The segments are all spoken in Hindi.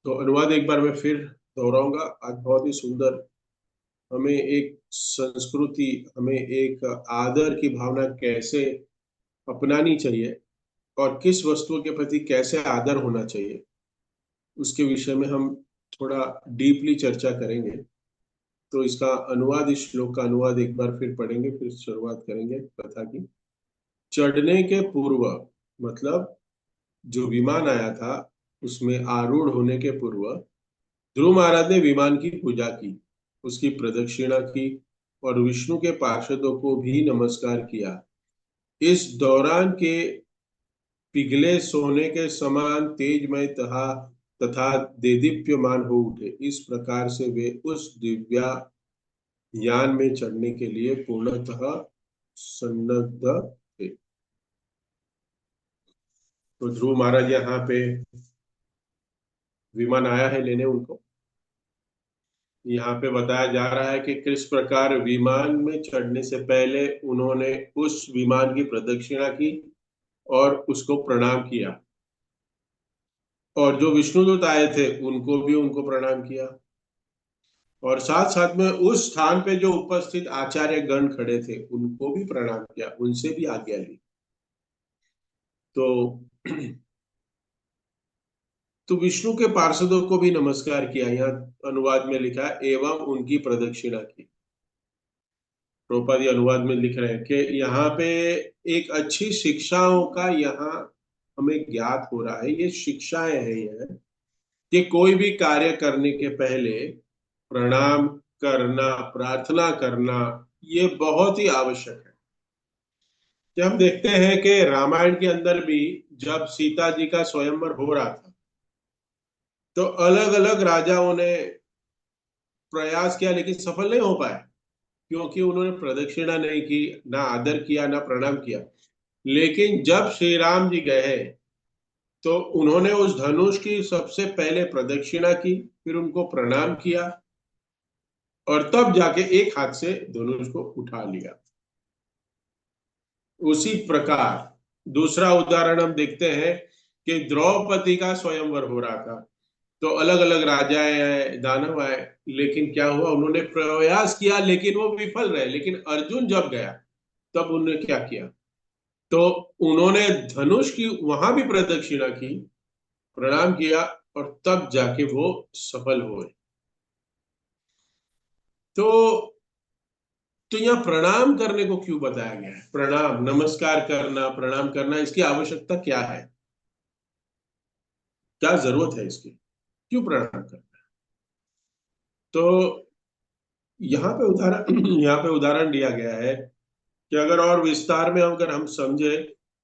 तो अनुवाद एक बार मैं फिर दोहराऊंगा। आज बहुत ही सुंदर, हमें एक संस्कृति, हमें एक आदर की भावना कैसे अपनानी चाहिए और किस वस्तुओं के प्रति कैसे आदर होना चाहिए, उसके विषय में हम थोड़ा डीपली चर्चा करेंगे। तो इसका अनुवाद, इस श्लोक का अनुवाद एक बार फिर पढ़ेंगे, फिर शुरुआत करेंगे कथा की। चढ़ने के पूर्व, मतलब जो विमान आया था उसमें आरूढ़ होने के पूर्व ध्रुव महाराज ने विमान की पूजा की, उसकी प्रदक्षिणा की और विष्णु के पार्षदों को भी नमस्कार किया। इस दौरान के पिघले सोने के समान तेजमय तथा तथा देदीप्यमान हो उठे। इस प्रकार से वे उस दिव्या यान में चढ़ने के लिए पूर्णतः सन्नद्ध थे। तो ध्रुव महाराज यहाँ पे विमान आया है लेने उनको। यहाँ पे बताया जा रहा है कि किस प्रकार विमान में चढ़ने से पहले उन्होंने उस विमान की प्रदक्षिणा की और उसको प्रणाम किया, और जो विष्णुदूत आए थे उनको भी उनको प्रणाम किया, और साथ साथ में उस स्थान पे जो उपस्थित आचार्य गण खड़े थे उनको भी प्रणाम किया, उनसे भी आज्ञा ली। तो तो विष्णु के पार्षदों को भी नमस्कार किया। यहाँ अनुवाद में लिखा है एवं उनकी प्रदक्षिणा की। प्रभुपाद जी अनुवाद में लिख रहे हैं कि यहाँ पे एक अच्छी शिक्षाओं का यहाँ हमें ज्ञात हो रहा है। ये शिक्षाएं हैं यह, कि कोई भी कार्य करने के पहले प्रणाम करना, प्रार्थना करना, ये बहुत ही आवश्यक है। कि हम देखते हैं कि रामायण के अंदर भी जब सीता जी का स्वयंवर हो रहा था तो अलग अलग राजाओं ने प्रयास किया लेकिन सफल नहीं हो पाए, क्योंकि उन्होंने प्रदक्षिणा नहीं की, ना आदर किया, ना प्रणाम किया। लेकिन जब श्री राम जी गए तो उन्होंने उस धनुष की सबसे पहले प्रदक्षिणा की, फिर उनको प्रणाम किया और तब जाके एक हाथ से धनुष को उठा लिया। उसी प्रकार दूसरा उदाहरण हम देखते हैं कि द्रौपदी का स्वयंवर हो रहा था, तो अलग अलग राजाएं आए, दानव आए, लेकिन क्या हुआ, उन्होंने प्रयास किया लेकिन वो विफल रहे। लेकिन अर्जुन जब गया तब उन्होंने क्या किया, तो उन्होंने धनुष की वहां भी प्रदक्षिणा की, प्रणाम किया और तब जाके वो सफल हुए। तो तो यहाँ प्रणाम करने को क्यों बताया गया है? प्रणाम, नमस्कार करना, प्रणाम करना, इसकी आवश्यकता क्या है? क्या जरूरत है इसकी? क्यों प्रणाम करना? तो यहाँ पे उदाहरण यहाँ पे उदाहरण दिया गया है कि अगर और विस्तार में अगर हम समझे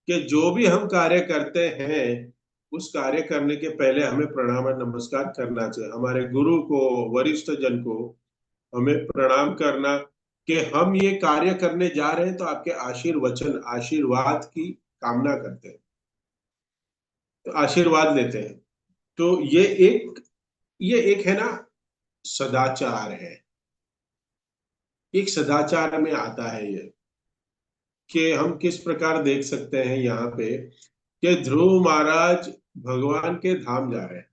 कि जो भी हम कार्य करते हैं उस कार्य करने के पहले हमें प्रणाम और नमस्कार करना चाहिए। हमारे गुरु को, वरिष्ठ जन को हमें प्रणाम करना, कि हम ये कार्य करने जा रहे हैं तो आपके आशीर्वचन, आशीर्वाद की कामना करते हैं, तो आशीर्वाद लेते हैं। तो ये एक है ना, सदाचार है। एक सदाचार में आता है ये, कि हम किस प्रकार देख सकते हैं यहाँ पे कि ध्रुव महाराज भगवान के धाम जा रहे हैं,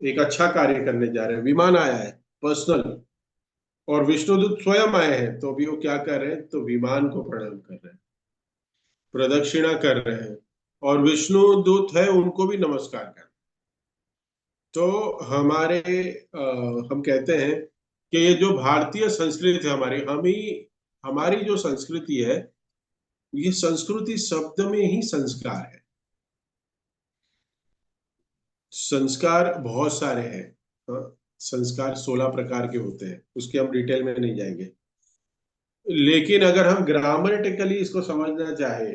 एक अच्छा कार्य करने जा रहे हैं, विमान आया है पर्सनल, और विष्णुदूत स्वयं आए हैं, तो भी वो क्या कर रहे हैं, तो विमान को प्रणाम कर रहे हैं, प्रदक्षिणा कर रहे हैं, और विष्णु दूत है उनको भी नमस्कार कर। तो हमारे हम कहते हैं कि ये जो भारतीय संस्कृति है हमारी, हमारी जो संस्कृति है, ये संस्कृति शब्द में ही संस्कार है। संस्कार बहुत सारे हैं। संस्कार 16 प्रकार के होते हैं, उसके हम डिटेल में नहीं जाएंगे। लेकिन अगर हम ग्रामेटिकली इसको समझना चाहे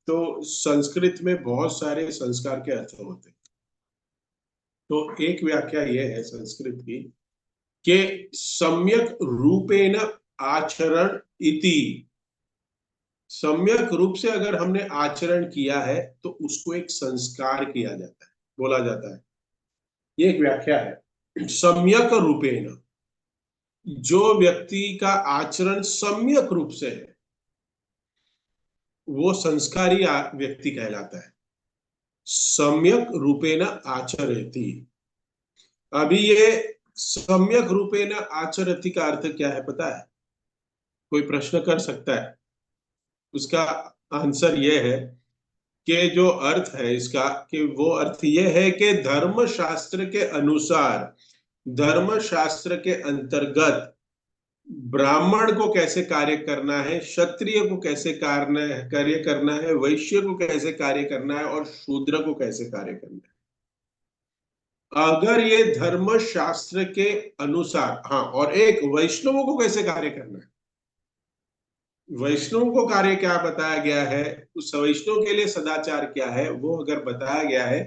तो संस्कृत में बहुत सारे संस्कार के अर्थ होते हैं। तो एक व्याख्या यह है संस्कृत की कि सम्यक रूपेण आचरण इति। सम्यक रूप से अगर हमने आचरण किया है तो उसको एक संस्कार किया जाता है, बोला जाता है। ये एक व्याख्या है, सम्यक रूपेण। जो व्यक्ति का आचरण सम्यक रूप से है वो संस्कारी व्यक्ति कहलाता है। सम्यक रूपेण आचरति। अभी ये सम्यक रूपेण आचरति का अर्थ क्या है पता है? कोई प्रश्न कर सकता है? उसका आंसर ये है कि जो अर्थ है इसका, कि वो अर्थ ये है कि धर्म शास्त्र के अनुसार, धर्म शास्त्र के अंतर्गत ब्राह्मण को कैसे कार्य करना है, क्षत्रिय को कैसे कार्य करना है, वैश्य को कैसे कार्य करना है, और शूद्र को कैसे कार्य करना है। अगर ये धर्म शास्त्र के अनुसार, हाँ, और एक वैष्णवों को कैसे कार्य करना है, वैष्णव को कार्य क्या बताया गया है, उस वैष्णव के लिए सदाचार क्या है, वो अगर बताया गया है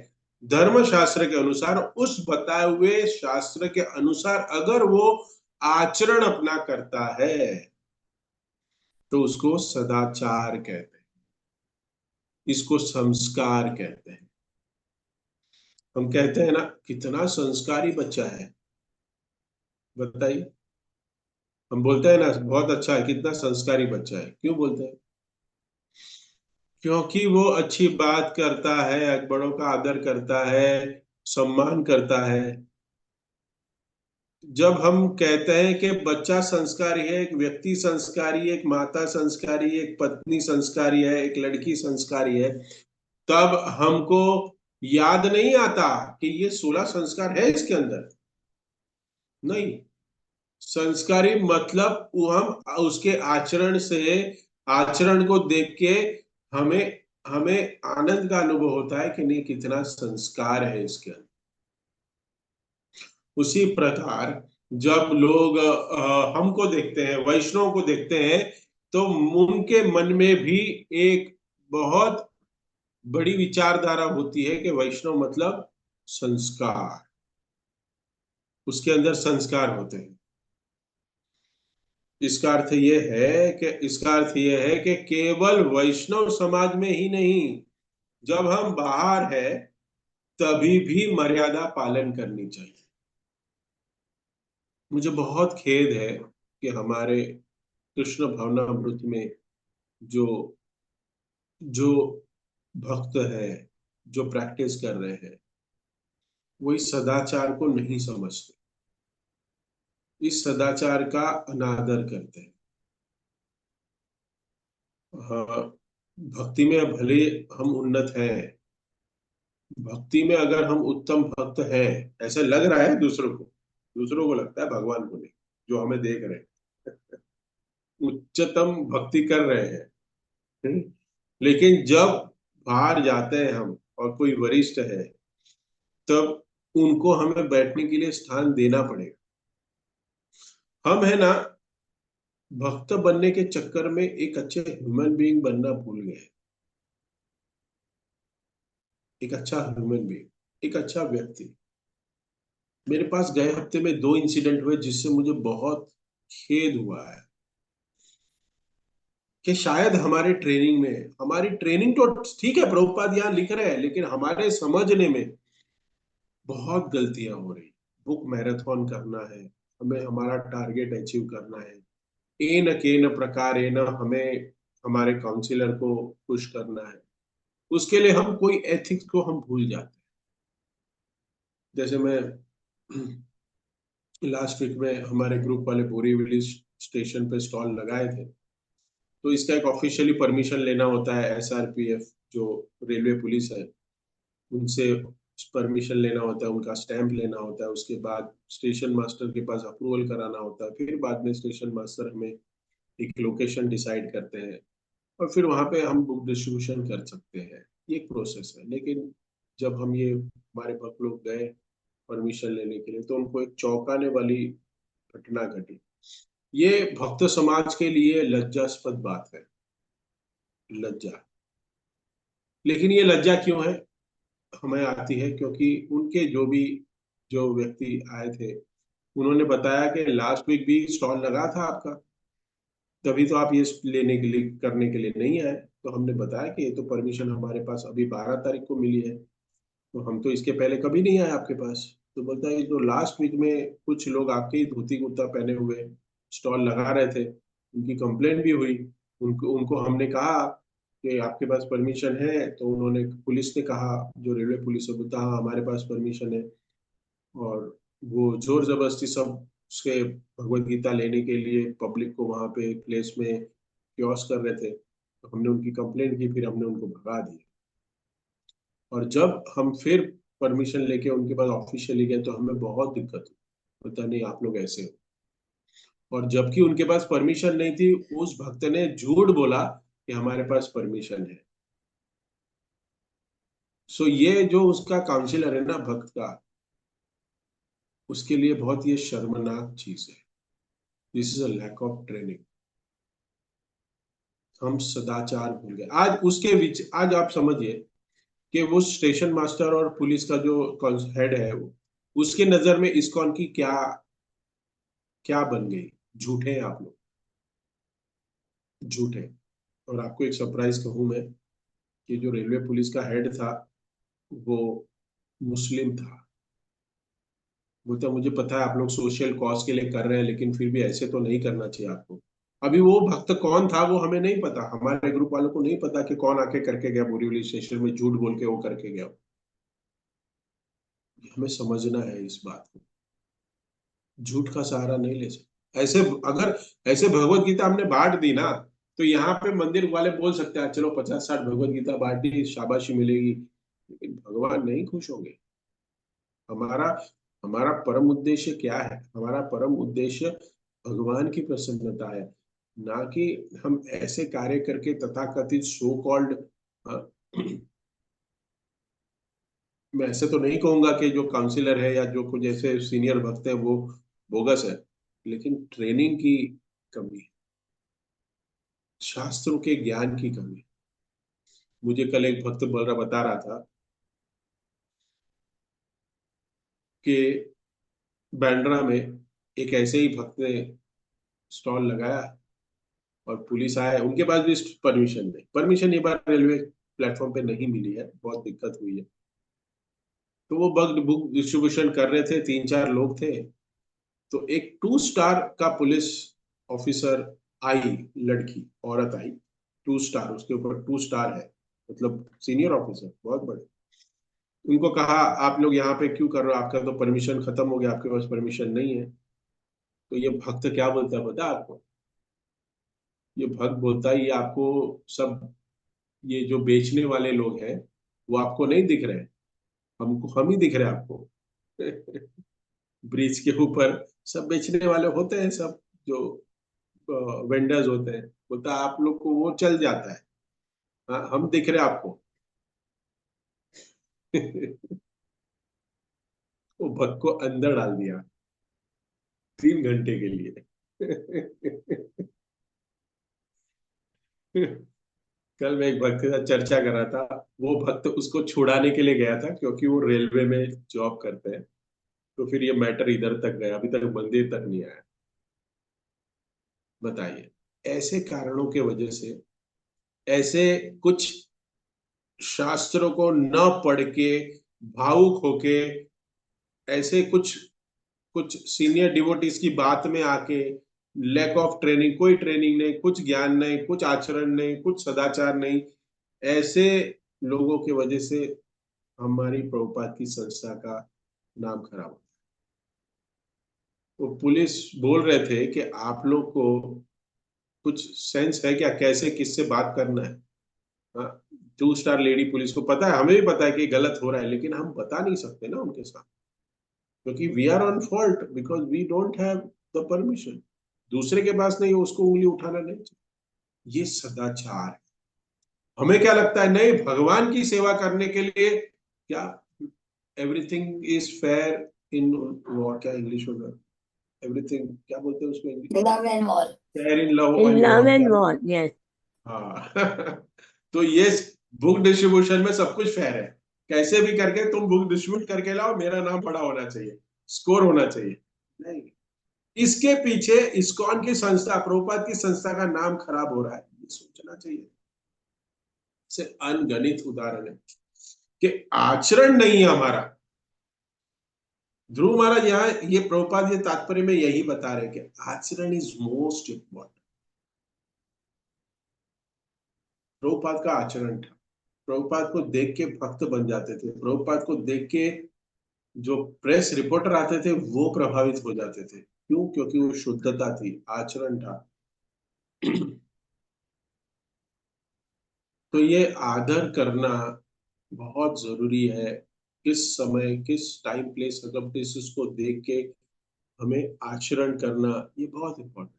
धर्म शास्त्र के अनुसार, उस बताए हुए शास्त्र के अनुसार अगर वो आचरण अपना करता है तो उसको सदाचार कहते हैं, इसको संस्कार कहते हैं। हम कहते हैं ना, कितना संस्कारी बच्चा है, बताइए। हम बोलते हैं ना बहुत अच्छा है, कितना संस्कारी बच्चा है, क्यों बोलते हैं? क्योंकि वो अच्छी बात करता है, बड़ों का आदर करता है, सम्मान करता है। जब हम कहते हैं कि बच्चा संस्कारी है, एक व्यक्ति संस्कारी है, एक माता संस्कारी है, एक पत्नी संस्कारी है, एक लड़की संस्कारी है, तब हमको याद नहीं आता कि ये 16 संस्कार है इसके अंदर। नहीं, संस्कारी मतलब वो हम उसके आचरण से, आचरण को देख के हमें हमें आनंद का अनुभव होता है कि नहीं, कितना संस्कार है इसके अंदर। उसी प्रकार जब लोग हमको देखते हैं, वैष्णव को देखते हैं, तो उनके मन में भी एक बहुत बड़ी विचारधारा होती है कि वैष्णव मतलब संस्कार, उसके अंदर संस्कार होते हैं। इसका अर्थ ये है कि केवल वैष्णव समाज में ही नहीं, जब हम बाहर है तभी भी मर्यादा पालन करनी चाहिए। मुझे बहुत खेद है कि हमारे कृष्ण भावनामृत में जो जो भक्त है, जो प्रैक्टिस कर रहे हैं, वो इस सदाचार को नहीं समझते, इस सदाचार का अनादर करते हैं। हाँ, भक्ति में भले हम उन्नत हैं, भक्ति में अगर हम उत्तम भक्त हैं, ऐसा लग रहा है दूसरों को लगता है, भगवान को नहीं, जो हमें देख रहे हैं उच्चतम भक्ति कर रहे हैं। हम्म? लेकिन जब बाहर जाते हैं हम और कोई वरिष्ठ है, तब उनको हमें बैठने के लिए स्थान देना पड़ेगा। हम है ना, भक्त बनने के चक्कर में एक अच्छे ह्यूमन बीइंग बनना भूल गए। एक अच्छा ह्यूमन बीइंग, एक अच्छा व्यक्ति। मेरे पास गए हफ्ते में 2 इंसिडेंट हुए जिससे मुझे बहुत खेद हुआ है कि शायद हमारी ट्रेनिंग तो ठीक है, प्रभुपाद यहाँ लिख रहे हैं, लेकिन हमारे समझने में बहुत गलतियां हो रही। बुक मैराथन करना है, हमें हमारा टारगेट अचीव करना है, एन केन प्रकारेण हमें हमारे काउंसिलर को पुश करना है, उसके लिए हम कोई एथिक्स को हम भूल जाते हैं। जैसे मैं लास्ट वीक में हमारे ग्रुप वाले बोरीवली स्टेशन पे स्टॉल लगाए थे, तो इसका एक ऑफिशियली परमिशन लेना होता है, एसआरपीएफ जो रेलवे पुलिस है उनसे परमिशन लेना होता है, उनका स्टैंप लेना होता है, उसके बाद स्टेशन मास्टर के पास अप्रूवल कराना होता है, फिर बाद में स्टेशन मास्टर हमें एक लोकेशन डिसाइड करते हैं, और फिर वहां पे हम बुक डिस्ट्रीब्यूशन कर सकते हैं। ये एक प्रोसेस है। लेकिन जब हम ये हमारे भक्त लोग गए परमिशन लेने के लिए, तो उनको एक चौंकाने वाली घटना घटी। ये भक्त समाज के लिए लज्जास्पद बात है, लज्जा। लेकिन ये लज्जा क्यों है, हमें आती है क्योंकि उनके जो व्यक्ति आए थे, उन्होंने बताया कि लास्ट वीक भी स्टॉल लगा था आपका, तभी तो आप ये लेने के लिए करने के लिए नहीं आए। तो हमने बताया कि ये तो परमिशन हमारे पास अभी 12 तारीख को मिली है, तो हम तो इसके पहले कभी नहीं आए आपके पास। तो बोलता है जो लास्ट वीक में कुछ लोग आपके ही धोती कुर्ता पहने हुए स्टॉल लगा रहे थे, उनकी कंप्लेंट भी हुई। उनको उनको हमने कहा कि आपके पास परमिशन है, तो उन्होंने, पुलिस ने कहा, जो रेलवे पुलिस है, बोलता हाँ हमारे पास परमिशन है। और वो जोर जबरदस्ती सब उसके भगवत गीता लेने के लिए पब्लिक को वहां पे प्लेस में क्योस कर रहे थे। तो हमने उनकी कंप्लेंट की, फिर हमने उनको भगा दिया। और जब हम फिर परमिशन लेके उनके पास ऑफिशियली गए तो हमें बहुत दिक्कत हुई, पता नहीं आप लोग ऐसे हो। और जबकि उनके पास परमिशन नहीं थी, उस भक्त ने झूठ बोला कि हमारे पास परमिशन है। सो ये जो उसका काउंसिलर है ना भक्त का, उसके लिए बहुत ये शर्मनाक चीज है। This is a lack of training. हम सदाचार भूल गए आज उसके बीच। आज आप समझिए कि वो स्टेशन मास्टर और पुलिस का जो हेड है, उसके नजर में इस्कॉन की क्या क्या बन गई। झूठे हैं आप लोग, झूठे। और आपको एक सरप्राइज कहूं मैं, कि जो रेलवे पुलिस का हेड था वो मुस्लिम था। वो तो मुझे पता है आप लोग सोशल कॉज के लिए कर रहे हैं, लेकिन फिर भी ऐसे तो नहीं करना चाहिए आपको। अभी वो भक्त कौन था वो हमें नहीं पता, हमारे ग्रुप वालों को नहीं पता कि कौन आके करके गया बोरीवली स्टेशन में, झूठ बोल के वो करके गया। हमें समझना है इस बात को। झूठ का सहारा नहीं ले सकते ऐसे। अगर ऐसे भगवत गीता हमने बांट दी ना, तो यहाँ पे मंदिर वाले बोल सकते हैं चलो 50-60 भगवत गीता बांट दी, शाबाशी मिलेगी, लेकिन भगवान नहीं खुश होंगे। हमारा हमारा परम उद्देश्य क्या है? हमारा परम उद्देश्य भगवान की प्रसन्नता है, ना कि हम ऐसे कार्य करके तथाकथित सो कॉल्ड। मैं ऐसे तो नहीं कहूंगा कि जो काउंसिलर है या जो कुछ ऐसे सीनियर भक्त है वो बोगस है, लेकिन ट्रेनिंग की कमी, शास्त्रों के ज्ञान की कमी। मुझे कल एक भक्त बता रहा था कि बैंड्रा में एक ऐसे ही भक्त ने स्टॉल लगाया, और पुलिस आया, उनके पास भी परमिशन नहीं, परमिशन ये बार रेलवे प्लेटफॉर्म पे नहीं मिली है, बहुत दिक्कत हुई है। तो वो बग बुक डिस्ट्रीब्यूशन कर रहे थे, 3-4 लोग थे। तो एक 2 स्टार का पुलिस ऑफिसर आई, लड़की औरत आई, 2 स्टार, उसके ऊपर 2 स्टार है, मतलब सीनियर ऑफिसर बहुत बड़े। उनको कहा आप लोग यहाँ पे क्यों कर रहे हो, आपका तो परमिशन खत्म हो गया, आपके पास परमिशन नहीं है। तो ये भक्त क्या बोलता है पता है आपको? ये भक्त बोलता है ये आपको सब, ये जो बेचने वाले लोग हैं वो आपको नहीं दिख रहे हैं, हमको हम ही दिख रहे हैं आपको। ब्रिज के ऊपर सब बेचने वाले होते हैं, सब जो वेंडर्स होते हैं, बोलता है, आप लोग को वो चल जाता है, हाँ, हम दिख रहे हैं आपको। वो भक्त को अंदर डाल दिया 3 घंटे के लिए। कल मैं एक भक्त के साथ चर्चा कर रहा था। वो भक्त उसको छुड़ाने के लिए गया था क्योंकि वो रेलवे में जॉब करते हैं। तो फिर ये मैटर इधर तक गया, अभी तक मंदिर तक नहीं आया। बताइए, ऐसे कारणों के वजह से, ऐसे कुछ शास्त्रों को न पढ़ के, भावुक होके, ऐसे कुछ कुछ सीनियर डिवोटीज की बात में आके, लैक ऑफ ट्रेनिंग, कोई ट्रेनिंग नहीं, कुछ ज्ञान नहीं, कुछ आचरण नहीं, कुछ सदाचार नहीं, ऐसे लोगों की वजह से हमारी प्रभुपाद की संस्था का नाम खराब हो। वो पुलिस बोल रहे थे कि आप लोग को कुछ सेंस है क्या, कैसे किससे बात करना है? हाँ, 2 स्टार लेडी पुलिस को पता है, हमें भी पता है कि गलत हो रहा है, लेकिन हम बता नहीं सकते ना उनके साथ, क्योंकि we are on fault because we don't have the permission. दूसरे के पास नहीं हो, उसको उंगली उठाना नहीं चाहिए। ये सदाचार है। हमें क्या लगता है, नहीं भगवान की सेवा करने के लिए क्या everything is fair in war, क्या इंग्लिश में एवरीथिंग क्या बोलते हैं उसको English? Love and all. Fair in love In and love war, and क्या? war, yes. हाँ। तो ये बुक डिस्ट्रीब्यूशन में सब कुछ फेयर है। कैसे भी करके तुम बुक डिस्ट्रीब्यूट करके लाओ, मेरा नाम बड़ा होना चाहिए, स्कोर होना चाहिए। नहीं, इसके पीछे इस्कॉन की संस्था, प्रभुपाद की संस्था का नाम खराब हो रहा है, ये सोचना चाहिए। से अनगणित उदाहरण है कि आचरण नहीं है हमारा। ध्रुव महाराज यहाँ ये प्रभुपाद ये तात्पर्य में यही बता रहे कि आचरण इज मोस्ट इंपॉर्टेंट। प्रभुपाद का आचरण था, प्रभुपाद को देख के भक्त बन जाते थे, प्रभुपाद को देख के जो प्रेस रिपोर्टर आते थे वो प्रभावित हो जाते थे। क्यों? क्योंकि वो शुद्धता थी, आचरण था। तो ये आदर करना बहुत जरूरी है। किस समय, किस टाइम, प्लेस, सर्कमस्टेंसेस को देख के हमें आचरण करना, ये बहुत इंपॉर्टेंट।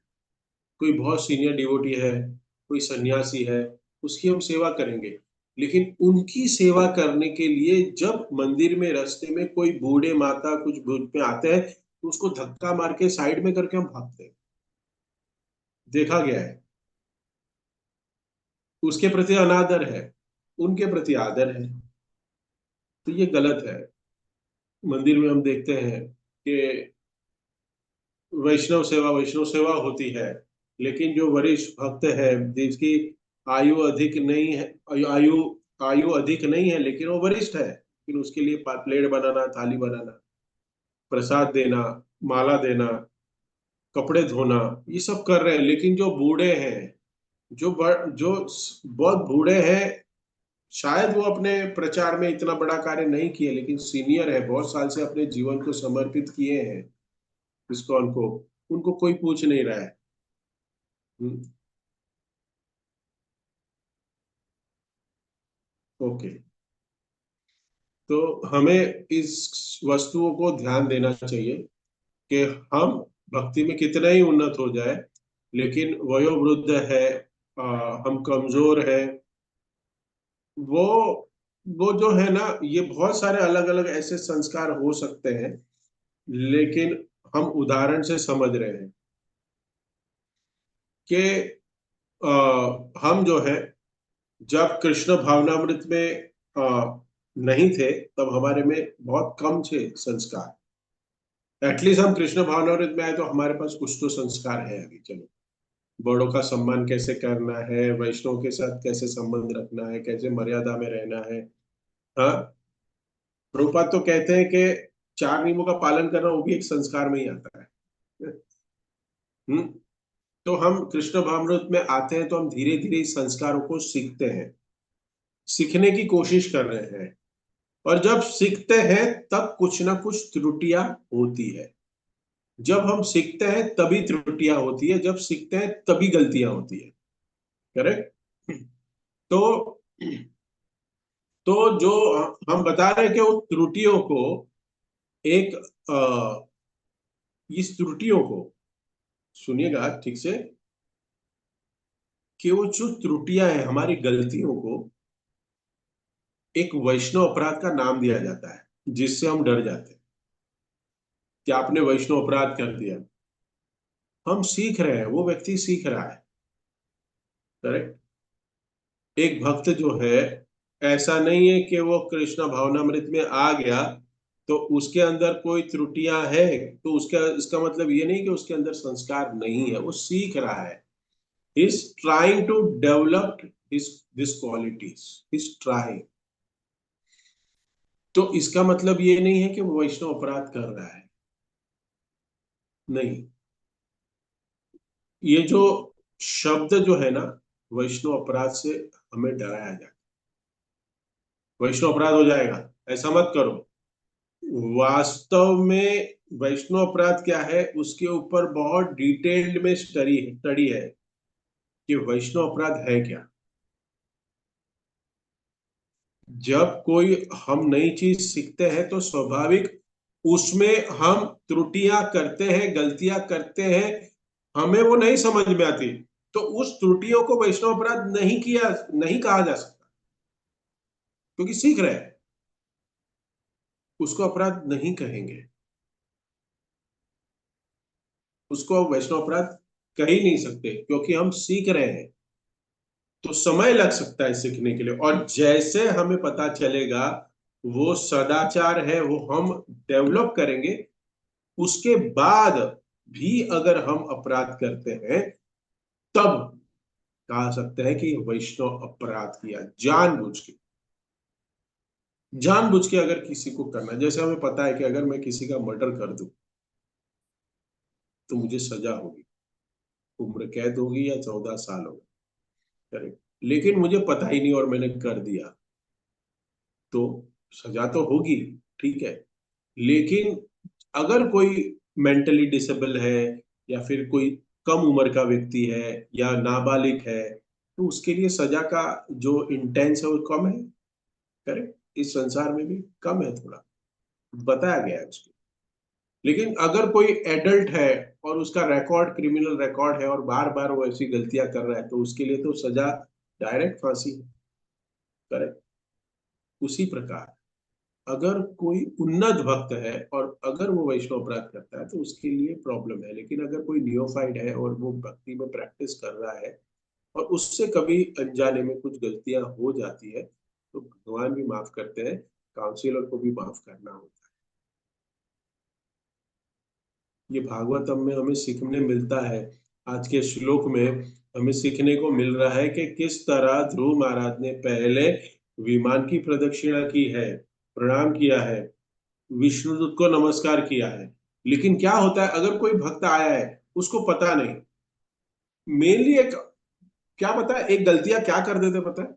कोई बहुत सीनियर डिवोटी है, कोई सन्यासी है, उसकी हम सेवा करेंगे, लेकिन उनकी सेवा करने के लिए जब मंदिर में रास्ते में कोई बूढ़े माता कुछ भूत में आते हैं तो उसको धक्का मार के साइड में करके हम भागते हैं। देखा गया है। उसके प्रति अनादर है, उनके प्रति आदर है। तो ये गलत है। मंदिर में हम देखते हैं कि वैष्णव सेवा होती है, लेकिन जो वरिष्ठ भक्त है, जिसकी आयु अधिक नहीं है, आयु आयु अधिक नहीं है, लेकिन वो वरिष्ठ है, लेकिन उसके लिए प्लेट बनाना, थाली बनाना, प्रसाद देना, माला देना, कपड़े धोना, ये सब कर रहे हैं। लेकिन जो बूढ़े हैं, जो बहुत बूढ़े हैं, शायद वो अपने प्रचार में इतना बड़ा कार्य नहीं किए, लेकिन सीनियर है, बहुत साल से अपने जीवन को समर्पित किए हैं इस्कॉन को, उनको कोई पूछ नहीं रहा है। हम्म, ओके। तो हमें इस वस्तुओं को ध्यान देना चाहिए कि हम भक्ति में कितना ही उन्नत हो जाए, लेकिन वयोवृद्ध है, हम कमजोर है, वो वो जो है ना, ये बहुत सारे अलग अलग ऐसे संस्कार हो सकते हैं, लेकिन हम उदाहरण से समझ रहे हैं कि हम जो है, जब कृष्ण भावनामृत में नहीं थे, तब हमारे में बहुत कम थे संस्कार। एटलीस्ट हम कृष्ण भावनामृत में आए तो हमारे पास कुछ तो संस्कार है अभी। चलो, बड़ों का सम्मान कैसे करना है, वैष्णव के साथ कैसे संबंध रखना है, कैसे मर्यादा में रहना है। हाँ, प्रभुपाद तो कहते हैं कि चार नियमों का पालन करना वो भी एक संस्कार में ही आता है। हम्म। तो हम कृष्ण भावनामृत में आते हैं तो हम धीरे धीरे इस संस्कारों को सीखते हैं, सीखने की कोशिश कर रहे हैं। और जब सीखते हैं तब कुछ ना कुछ त्रुटियां होती है। जब हम सीखते हैं तभी त्रुटियां होती है, जब सीखते हैं तभी गलतियां होती है। करेक्ट। तो तो जो हम बता रहे हैं कि उन त्रुटियों को एक इस त्रुटियों को सुनिएगा ठीक से, कि वो जो त्रुटियां हैं, हमारी गलतियों को एक वैष्णव अपराध का नाम दिया जाता है, जिससे हम डर जाते हैं कि आपने वैष्णव अपराध कर दिया। हम सीख रहे हैं, वो व्यक्ति सीख रहा है। करेक्ट। एक भक्त जो है, ऐसा नहीं है कि वो कृष्ण भावनामृत में आ गया तो उसके अंदर कोई त्रुटियां है, तो उसका इसका मतलब ये नहीं कि उसके अंदर संस्कार नहीं है, वो सीख रहा है। He's trying to develop his this qualities. He's trying. तो इसका मतलब ये नहीं है कि वो वैष्णव अपराध कर रहा है। नहीं। ये जो शब्द जो है ना, वैष्णव अपराध से हमें डराया जाए, वैष्णव अपराध हो जाएगा, ऐसा मत करो। वास्तव में वैष्णव अपराध क्या है, उसके ऊपर बहुत डिटेल्ड में स्टडी है कि वैष्णव अपराध है क्या। जब कोई हम नई चीज सीखते हैं तो स्वाभाविक उसमें हम त्रुटियां करते हैं, गलतियां करते हैं, हमें वो नहीं समझ में आती, तो उस त्रुटियों को वैष्णव अपराध नहीं कहा जा सकता, क्योंकि सीख रहे हैं, उसको अपराध नहीं कहेंगे, उसको वैष्णव अपराध कह ही नहीं सकते, क्योंकि हम सीख रहे हैं। तो समय लग सकता है सीखने के लिए, और जैसे हमें पता चलेगा वो सदाचार है, वो हम डेवलप करेंगे, उसके बाद भी अगर हम अपराध करते हैं तब कहा सकते हैं कि वैष्णव अपराध किया, जानबूझ के अगर किसी को करना, जैसे हमें पता है कि अगर मैं किसी का मर्डर कर दूं तो मुझे सजा होगी, उम्र कैद होगी या 14 साल होगा। करेक्ट। लेकिन मुझे पता ही नहीं और मैंने कर दिया, तो सजा तो होगी, ठीक है। लेकिन अगर कोई मेंटली डिसेबल है, या फिर कोई कम उम्र का व्यक्ति है, या नाबालिग है, तो उसके लिए सजा का जो इंटेंस है वो कम है। करेक्ट, इस संसार में भी कम है, थोड़ा बताया गया है उसको। लेकिन अगर कोई एडल्ट है और उसका रिकॉर्ड क्रिमिनल रिकॉर्ड है और बार बार वो ऐसी गलतियां कर रहा है, तो उसके लिए तो सजा डायरेक्ट फांसी है। करेक्ट। उसी प्रकार अगर कोई उन्नत भक्त है और अगर वो वैष्णव अपराध करता है, तो उसके लिए प्रॉब्लम है। लेकिन अगर कोई नियोफाइट है और वो भक्ति में प्रैक्टिस कर रहा है और उससे कभी अनजाने में कुछ गलतियां हो जाती है, तो भगवान भी माफ करते हैं, काउंसिलर को भी माफ करना होता है। ये भागवतम में हमें सीखने मिलता है। आज के श्लोक में हमें सीखने को मिल रहा है कि किस तरह ध्रुव महाराज ने पहले विमान की प्रदक्षिणा की है, प्रणाम किया है, विष्णुदूत को नमस्कार किया है। लेकिन क्या होता है, अगर कोई भक्त आया है, उसको पता नहीं, मेनली एक क्या पता है, एक गलतियां क्या कर देते पता है,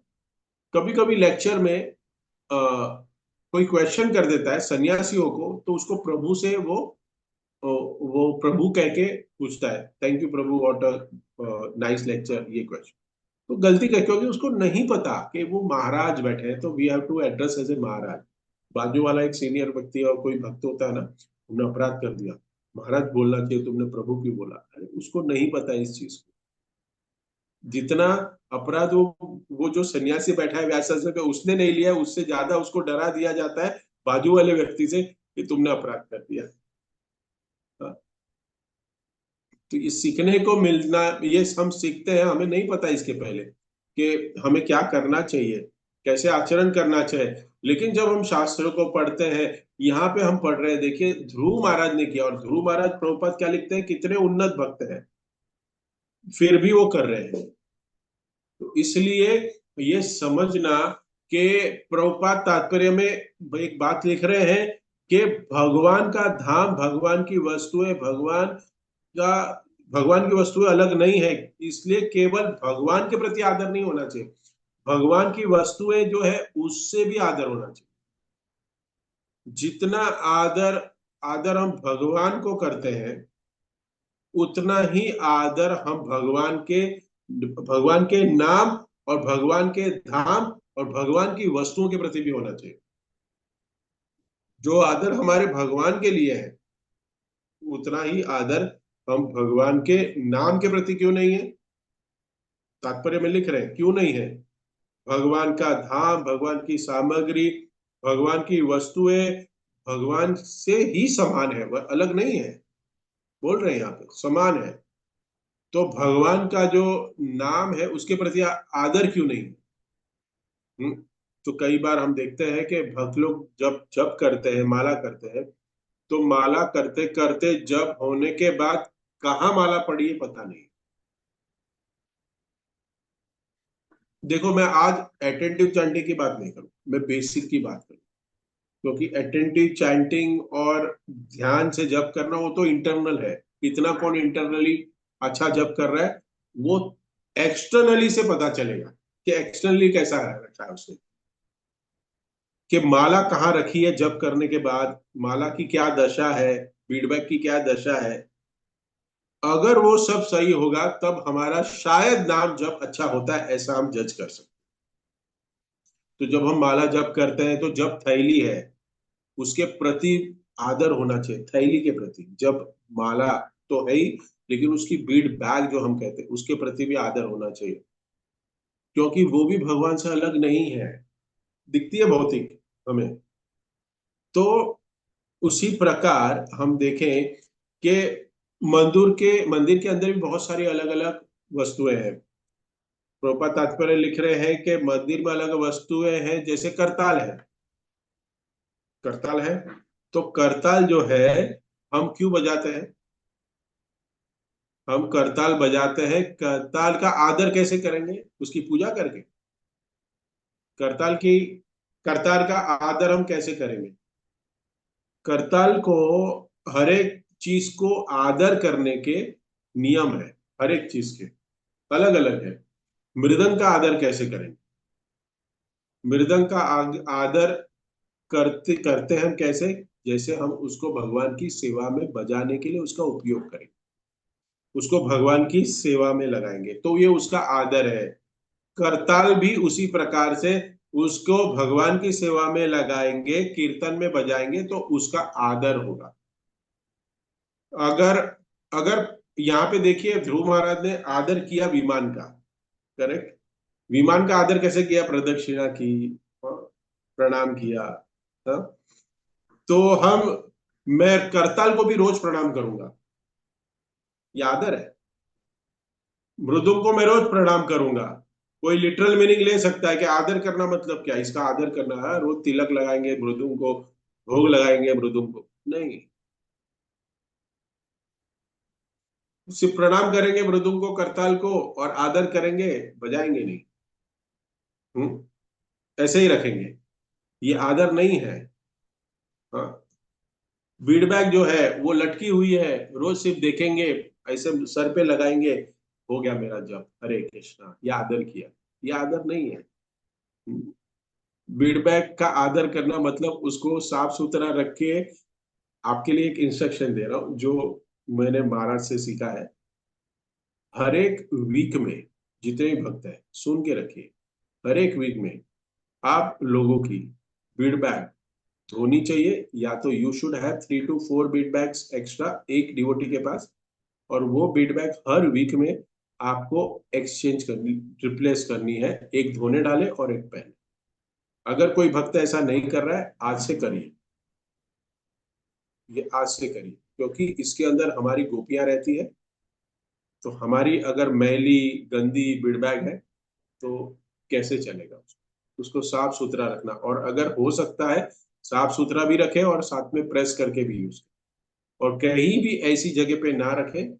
कभी कभी लेक्चर में कोई क्वेश्चन कर देता है सन्यासियों को, तो उसको प्रभु से वो प्रभु कह के पूछता है, thank you Prabhu, what a nice lecture, ये क्वेश्चन। तो गलती क्या, क्योंकि उसको नहीं पता कि वो महाराज बैठे हैं, तो we have to address as a Maharaj. बाजू वाला एक सीनियर व्यक्ति और कोई भक्त होता है ना, तुमने अपराध कर दिया, महाराज बोलना चाहिए, तुमने प्रभु क्यों बोला। अरे उसको नहीं पता इस चीज को। जितना अपराध वो जो सन्यासी बैठा है व्यासासन पे, उसने नहीं लिया, उससे ज्यादा उसको डरा दिया जाता है बाजू वाले व्यक्ति से कि तुमने अपराध कर दिया। हाँ, तो ये सीखने को मिलना, ये हम सीखते हैं, हमें नहीं पता इसके पहले कि हमें क्या करना चाहिए, कैसे आचरण करना चाहिए। लेकिन जब हम शास्त्रों को पढ़ते हैं, यहाँ पे हम पढ़ रहे हैं, देखिए ध्रुव महाराज ने किया, और ध्रुव महाराज प्रभुपाद क्या लिखते हैं, कितने उन्नत भक्त हैं, फिर भी वो कर रहे हैं। तो इसलिए ये समझना कि प्रभुपाद तात्पर्य में एक बात लिख रहे हैं कि भगवान का धाम, भगवान की वस्तुएं, का भगवान की वस्तुएं अलग नहीं है, इसलिए केवल भगवान के प्रति आदर नहीं होना चाहिए, भगवान की वस्तुएं जो है उससे भी आदर होना चाहिए। जितना आदर आदर हम भगवान को करते हैं, उतना ही आदर हम भगवान के नाम और भगवान के धाम और भगवान की वस्तुओं के प्रति भी होना चाहिए। जो आदर हमारे भगवान के लिए है, उतना ही आदर हम भगवान के नाम के प्रति क्यों नहीं है। तात्पर्य में लिख रहे हैं क्यों नहीं है। भगवान का धाम, भगवान की सामग्री, भगवान की वस्तुएं भगवान से ही समान है, वह अलग नहीं है। बोल रहे हैं यहाँ पे समान है, तो भगवान का जो नाम है उसके प्रति आदर क्यों नहीं। हम्म। तो कई बार हम देखते हैं कि भक्त लोग जब जप करते हैं, माला करते हैं, तो माला करते करते जप होने के बाद कहाँ माला पड़ी है पता नहीं। देखो मैं आज अटेंटिव चैंटिंग की बात नहीं करूं, मैं बेसिक की बात करूं। क्योंकि अटेंटिव चैंटिंग और ध्यान से जप करना वो तो इंटरनल है, इतना कौन इंटरनली अच्छा जप कर रहा है, वो एक्सटर्नली से पता चलेगा कि एक्सटर्नली कैसा रखा है उसने, कि माला कहाँ रखी है जप करने के बाद, माला की क्या दशा है, फीडबैक की क्या दशा है। अगर वो सब सही होगा तब हमारा शायद नाम जप अच्छा होता है, ऐसा हम जज कर सकते। तो जब हम माला जप करते हैं, तो जब थैली है उसके प्रति आदर होना चाहिए, थैली के प्रति। जब माला तो है ही, लेकिन उसकी बीड बैग जो हम कहते हैं उसके प्रति भी आदर होना चाहिए, क्योंकि वो भी भगवान से अलग नहीं है, दिखती है भौतिक हमें। तो उसी प्रकार हम देखें कि मंदिर के अंदर भी बहुत सारी अलग अलग वस्तुएं हैं। प्रभुपाद तात्पर्य लिख रहे हैं कि मंदिर में अलग वस्तुएं हैं, जैसे करताल है, करताल है, तो करताल जो है हम क्यों बजाते हैं, हम करताल बजाते हैं, करताल का आदर कैसे करेंगे, उसकी पूजा करके। करताल की करताल का आदर हम कैसे करेंगे। करताल को, हर एक चीज को आदर करने के नियम है, हर एक चीज के अलग अलग है। मृदंग का आदर कैसे करेंगे, मृदंग का आदर करते करते हम कैसे, जैसे हम उसको भगवान की सेवा में बजाने के लिए उसका उपयोग करें, उसको भगवान की सेवा में लगाएंगे तो ये उसका आदर है। करताल भी उसी प्रकार से उसको भगवान की सेवा में लगाएंगे, कीर्तन में बजाएंगे तो उसका आदर होगा। अगर अगर यहाँ पे देखिए ध्रुव महाराज ने आदर किया विमान का, करेक्ट। विमान का आदर कैसे किया? प्रदक्षिणा की, हाँ, प्रणाम किया। हाँ? तो मैं करताल को भी रोज प्रणाम करूंगा, ये आदर है। मृदुंग को मैं रोज प्रणाम करूंगा। कोई लिटरल मीनिंग ले सकता है कि आदर करना मतलब क्या, इसका आदर करना है रोज तिलक लगाएंगे मृदुंग को, भोग लगाएंगे मृदुंग को, नहीं। सिर्फ प्रणाम करेंगे मृदुंग को, करताल को, और आदर करेंगे, बजाएंगे नहीं। ऐसे ही रखेंगे, ये आदर नहीं है। हाँ, फीडबैक जो है वो लटकी हुई है, रोज सिर्फ देखेंगे, ऐसे सर पे लगाएंगे, हो गया मेरा जप, हरे कृष्णा, ये आदर किया, ये आदर नहीं है। फीडबैक का आदर करना मतलब उसको साफ सुथरा रख के, आपके लिए एक इंस्ट्रक्शन दे रहा हूँ जो मैंने महाराज से सीखा है। हर एक वीक में जितने भी भक्त है सुन के रखिए, हर एक वीक में आप लोगों की फीडबैक होनी चाहिए। या तो you should have 3 to 4 feedbacks extra एक डिवोटी के पास, और वो फीडबैक हर वीक में आपको एक्सचेंज करनी, रिप्लेस करनी है, एक धोने डाले और एक पहने। अगर कोई भक्त ऐसा नहीं कर रहा है, आज से करिए, ये आज से करिए, क्योंकि इसके अंदर हमारी गोपियां रहती है। तो हमारी अगर मैली गंदी फीडबैक है तो कैसे चलेगा? उसको साफ सुथरा रखना, और अगर हो सकता है साफ सुथरा भी रखे और साथ में प्रेस करके भी यूज करें, और कहीं भी ऐसी जगह पे ना रखें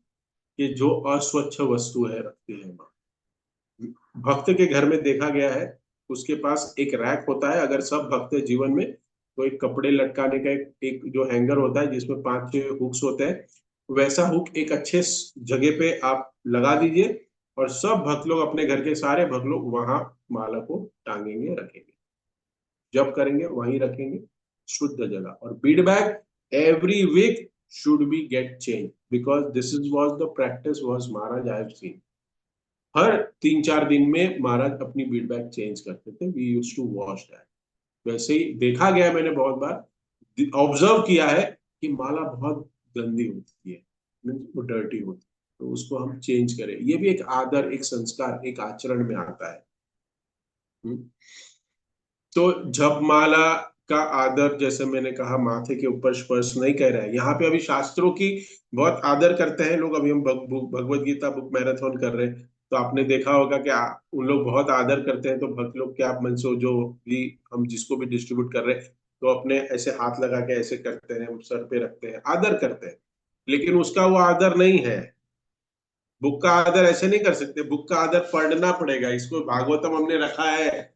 कि जो अस्वच्छ वस्तु है रखते हैं वहां। भक्त के घर में देखा गया है, उसके पास एक रैक होता है, अगर सब भक्त है जीवन में, तो एक कपड़े लटकाने का एक जो हैंगर होता है जिसमें 5-6 हुक्स होते हैं, वैसा हुक एक अच्छे जगह पे आप लगा दीजिए, और सब भक्त लोग, अपने घर के सारे भक्त लोग वहां माला को टांगेंगे, रखेंगे, जब करेंगे वहीं रखेंगे, शुद्ध जगह। और feedback every week should be get change, because this is was the practice was Maharaj I have seen. हर 3-4 दिन में महाराज अपनी फीडबैक चेंज करते थे, we use to watch that. वैसे ही देखा गया है, मैंने बहुत बार ऑब्जर्व किया है कि माला बहुत गंदी होती है, मीन्स वो डर्टी होती है, तो उसको हम चेंज करें, ये भी एक आदर, एक संस्कार, एक आचरण में आता है। हम्म। तो जपमाला का आदर, जैसे मैंने कहा, माथे के ऊपर स्पर्श नहीं कह रहा है यहाँ पे। अभी शास्त्रों की बहुत आदर करते हैं लोग, अभी हम भगवत गीता बुक मैराथन कर रहे हैं, तो आपने देखा होगा कि उन लोग बहुत आदर करते हैं, तो भक्त लोग क्या, आप मन से जो भी हम जिसको भी डिस्ट्रीब्यूट कर रहे हैं, तो अपने ऐसे हाथ लगा के ऐसे करते हैं, सर पे रखते हैं, आदर करते हैं। लेकिन उसका वो आदर नहीं है। बुक का आदर ऐसे नहीं कर सकते, बुक का आदर पढ़ना पड़ेगा। इसको भागवतम हमने रखा है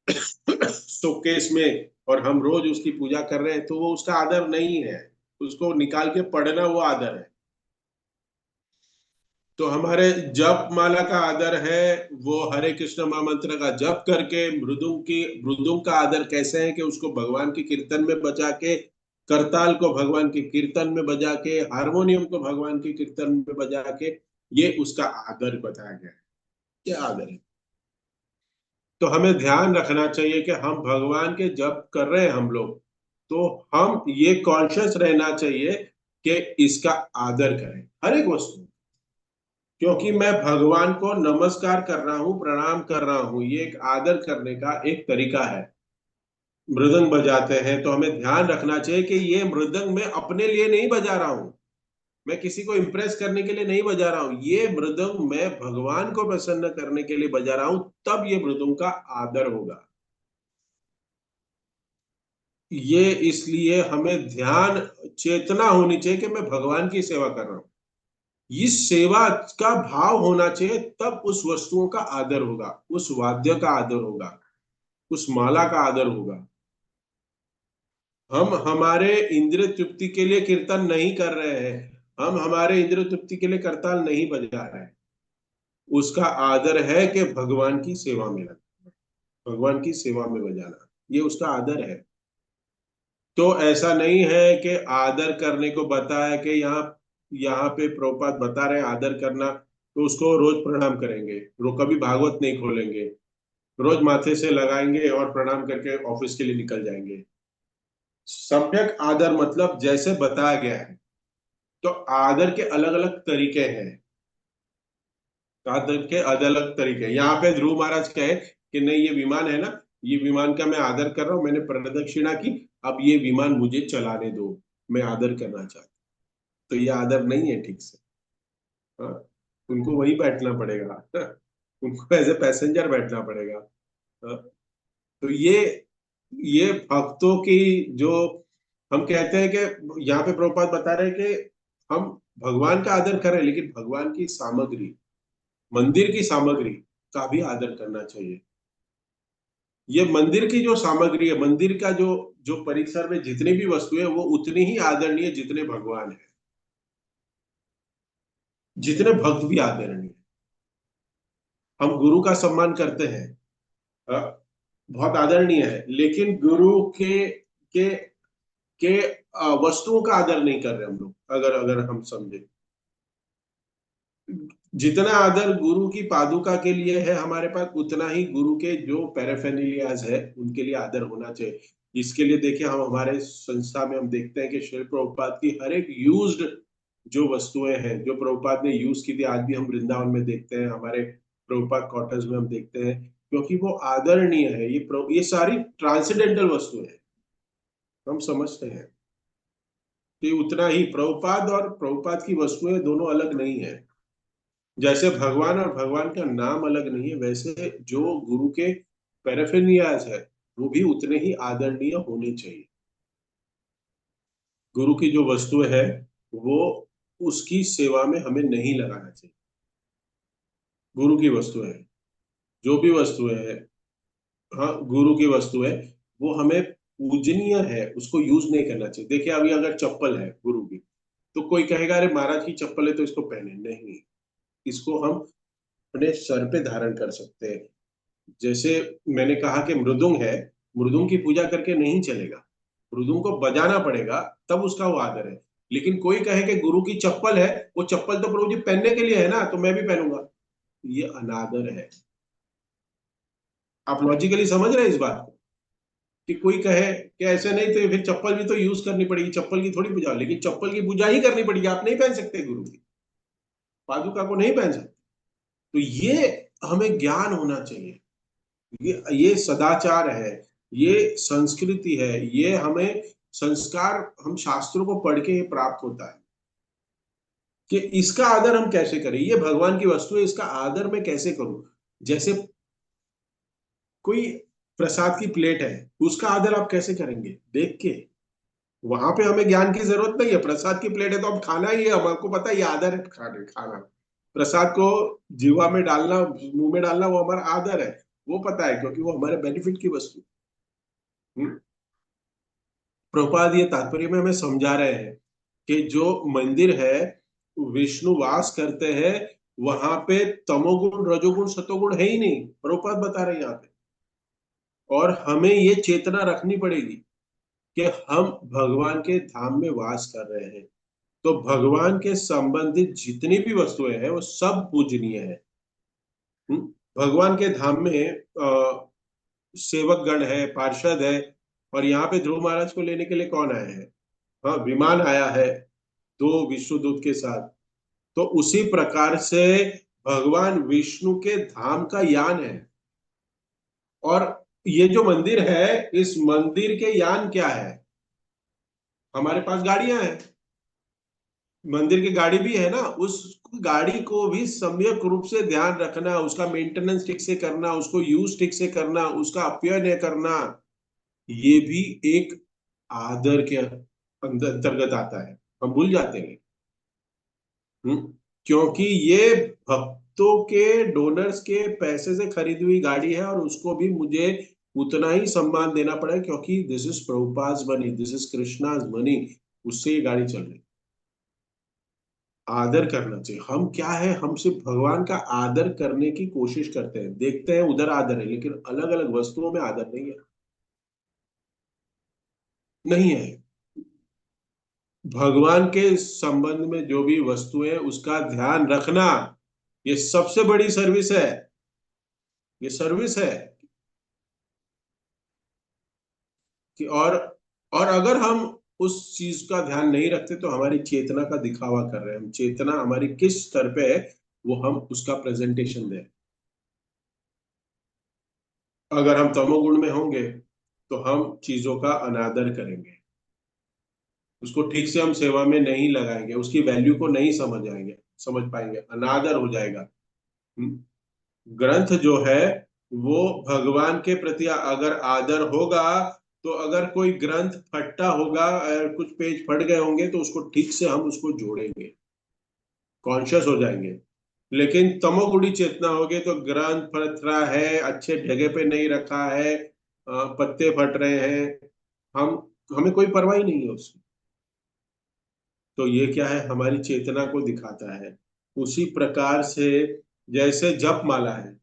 शोकेस में, और हम रोज उसकी पूजा कर रहे हैं, तो वो उसका आदर नहीं है। उसको निकाल के पढ़ना वो आदर है। तो हमारे जप माला का आदर है, वो हरे कृष्ण महामंत्र का जप करके, मृदुंग का आदर कैसे है कि उसको भगवान के कीर्तन में बजा के, करताल को भगवान के कीर्तन में बजा के, हारमोनियम को भगवान के कीर्तन में बजा के, ये उसका आदर बताया गया है। क्या आदर है? तो हमें ध्यान रखना चाहिए कि हम भगवान के जप कर रहे हैं हम लोग, तो हम ये कॉन्शियस रहना चाहिए कि इसका आदर करें हर एक वस्तु, क्योंकि मैं भगवान को नमस्कार कर रहा हूं, प्रणाम कर रहा हूं, ये एक आदर करने का एक तरीका है। मृदंग बजाते हैं तो हमें ध्यान रखना चाहिए कि ये मृदंग मैं अपने लिए नहीं बजा रहा हूं, मैं किसी को इंप्रेस करने के लिए नहीं बजा रहा हूं, ये मृदंग मैं भगवान को प्रसन्न करने के लिए बजा रहा हूं, तब ये मृदंग का आदर होगा। ये इसलिए हमें ध्यान, चेतना होनी चाहिए कि मैं भगवान की सेवा कर रहा हूं, इस सेवा का भाव होना चाहिए, तब उस वस्तुओं का आदर होगा, उस वाद्य का आदर होगा, उस माला का आदर होगा। हम हमारे इंद्रिय तृप्ति के लिए कीर्तन नहीं कर रहे हैं, हम हमारे इंद्रिय तृप्ति के लिए करताल नहीं बजा रहे हैं, उसका आदर है कि भगवान की सेवा में लगना, भगवान की सेवा में बजाना, ये उसका आदर है। तो ऐसा नहीं है कि आदर करने को बताया कि यहाँ पे प्रभुपाद बता रहे हैं आदर करना, तो उसको रोज प्रणाम करेंगे, कभी भागवत नहीं खोलेंगे, रोज माथे से लगाएंगे और प्रणाम करके ऑफिस के लिए निकल जाएंगे। सम्यक आदर मतलब जैसे बताया गया है। तो आदर के अलग अलग तरीके हैं। आदर के अलग अलग तरीके हैं। यहाँ पे ध्रुव महाराज कहे कि नहीं, ये विमान है ना, ये विमान का मैं आदर कर रहा हूं, मैंने प्रदक्षिणा की, अब ये विमान मुझे चलाने दो, मैं आदर करना चाहता हूं। तो ये आदर नहीं है ठीक से। हाँ, उनको वही बैठना पड़ेगा। उनको एज ए पैसेंजर बैठना पड़ेगा। हाँ, तो ये भक्तों की जो हम कहते हैं कि यहाँ पे प्रभुपाद बता रहे हैं कि हम भगवान का आदर करें, लेकिन भगवान की सामग्री, मंदिर की सामग्री का भी आदर करना चाहिए। ये मंदिर की जो सामग्री है, मंदिर का जो जो परिसर में जितनी भी वस्तु है, वो उतनी ही आदरणीय जितने भगवान है, जितने भक्त भी आदरणीय। हम गुरु का सम्मान करते हैं, अ, बहुत आदरणीय है, लेकिन गुरु के वस्तुओं का आदर नहीं कर रहे हम लोग। अगर अगर हम समझे, जितना आदर गुरु की पादुका के लिए है हमारे पास, उतना ही गुरु के जो पैराफेर्नालियाज है उनके लिए आदर होना चाहिए। इसके लिए देखिए, हम हमारे संस्था में हम देखते हैं कि श्री प्रभुपाद की हर एक यूज्ड जो वस्तुएं हैं, जो प्रभुपाद ने यूज की थी, आज भी हम वृंदावन में देखते हैं, हमारे प्रभुपाद क्वार्टर्स में हम देखते हैं, क्योंकि वो आदरणीय है। ये सारी ट्रांसेंडेंटल वस्तुएं हैं, हम समझते हैं कि उतना ही प्रभुपाद और प्रभुपाद की वस्तुएं दोनों अलग नहीं है। जैसे भगवान और भगवान का नाम अलग नहीं है, वैसे जो गुरु के पैराफिनियाज है वो भी उतने ही आदरणीय होने चाहिए। गुरु की जो वस्तु है वो, उसकी सेवा में हमें नहीं लगाना चाहिए। गुरु की वस्तु है, जो भी वस्तु है, हाँ गुरु की वस्तु है, वो हमें पूजनीय है, उसको यूज नहीं करना चाहिए। देखिए, अभी अगर चप्पल है गुरु की, तो कोई कहेगा अरे महाराज की चप्पल है तो इसको पहने नहीं। इसको हम अपने सर पे धारण कर सकते हैं। जैसे मैंने कहा कि मृदुंग है, मृदुंग की पूजा करके नहीं चलेगा, मृदुंग को बजाना पड़ेगा, तब उसका वो आदर है। लेकिन कोई कहे कि गुरु की चप्पल है, वो चप्पल तो प्रभु जी पहनने के लिए है ना, तो मैं भी पहनूंगा, ये अनादर है। आप लॉजिकली समझ रहे हैं इस बात को? कि कोई कहे कि ऐसे नहीं, तो फिर चप्पल भी तो यूज करनी पड़ेगी, चप्पल की थोड़ी पूजा, लेकिन चप्पल की पूजा ही करनी पड़ेगी, आप नहीं पहन सकते गुरु की पादुका को, नहीं पहन सकते। तो ये हमें ज्ञान होना चाहिए। ये सदाचार है, ये संस्कृति है, ये हमें संस्कार, हम शास्त्रों को पढ़ के प्राप्त होता है कि इसका आदर हम कैसे करें। ये भगवान की वस्तु है, इसका आदर मैं कैसे करूं। जैसे कोई प्रसाद की प्लेट है, उसका आदर आप कैसे करेंगे देख के। वहां पे हमें ज्ञान की जरूरत नहीं है, प्रसाद की प्लेट है तो अब खाना ही है, हमको पता है ये आदर है, खाना प्रसाद को जीवा में डालना, मुंह में डालना, वो हमारा आदर है, वो पता है, क्योंकि वो हमारे बेनिफिट की वस्तु। हम्म। प्रभुपाद ये तात्पर्य में हमें समझा रहे हैं कि जो मंदिर है, विष्णु वास करते हैं, वहां पे तमोगुण रजोगुण सतोगुण है ही नहीं, प्रभुपाद बता रहे हैं यहाँ पे। और हमें ये चेतना रखनी पड़ेगी कि हम भगवान के धाम में वास कर रहे हैं, तो भगवान के संबंधित जितनी भी वस्तुएं हैं वो सब पूजनीय है। हम्म? भगवान के धाम में सेवक गण है, पार्षद है, और यहाँ पे ध्रुव महाराज को लेने के लिए कौन आया है? हाँ, विमान आया है, दो विष्णुदूत के साथ। तो उसी प्रकार से भगवान विष्णु के धाम का यान है। और ये जो मंदिर है, इस मंदिर के यान क्या है? हमारे पास गाड़ियां हैं, मंदिर की गाड़ी भी है ना, उस गाड़ी को भी सम्यक रूप से ध्यान रखना, उसका मेंटेनेंस ठीक से करना, उसको यूज ठीक से करना, उसका अपव्यय करना, ये भी एक आदर के अंतर्गत आता है। हम भूल जाते हैं। क्योंकि ये भक्तों के, डोनर्स के पैसे से खरीदी हुई गाड़ी है, और उसको भी मुझे उतना ही सम्मान देना पड़ेगा, क्योंकि this is Prabhupada's money, this is Krishna's money, उससे ये गाड़ी चल रही। आदर करना चाहिए। हम क्या है, हम सिर्फ भगवान का आदर करने की कोशिश करते हैं, देखते हैं उधर आदर है, लेकिन अलग अलग वस्तुओं में आदर नहीं है। नहीं है। भगवान के संबंध में जो भी वस्तु है उसका ध्यान रखना, ये सबसे बड़ी सर्विस है। ये सर्विस है कि और अगर हम उस चीज का ध्यान नहीं रखते तो हमारी चेतना का दिखावा कर रहे हैं हम। चेतना हमारी किस स्तर पे है वो हम उसका प्रेजेंटेशन दें। अगर हम तमोगुण में होंगे तो हम चीजों का अनादर करेंगे, उसको ठीक से हम सेवा में नहीं लगाएंगे, उसकी वैल्यू को नहीं समझ पाएंगे, अनादर हो जाएगा। हम्म। ग्रंथ जो है वो भगवान के प्रति अगर आदर होगा तो अगर कोई ग्रंथ फटा होगा, कुछ पेज फट गए होंगे तो उसको ठीक से हम उसको जोड़ेंगे, कॉन्शियस हो जाएंगे। लेकिन तमोगुणी चेतना होगी तो ग्रंथ फट रहा है, अच्छे जगह पे नहीं रखा है, पत्ते फट रहे हैं, हम हमें कोई परवाह ही नहीं है उसकी। तो ये क्या है, हमारी चेतना को दिखाता है। उसी प्रकार से जैसे जप माला है,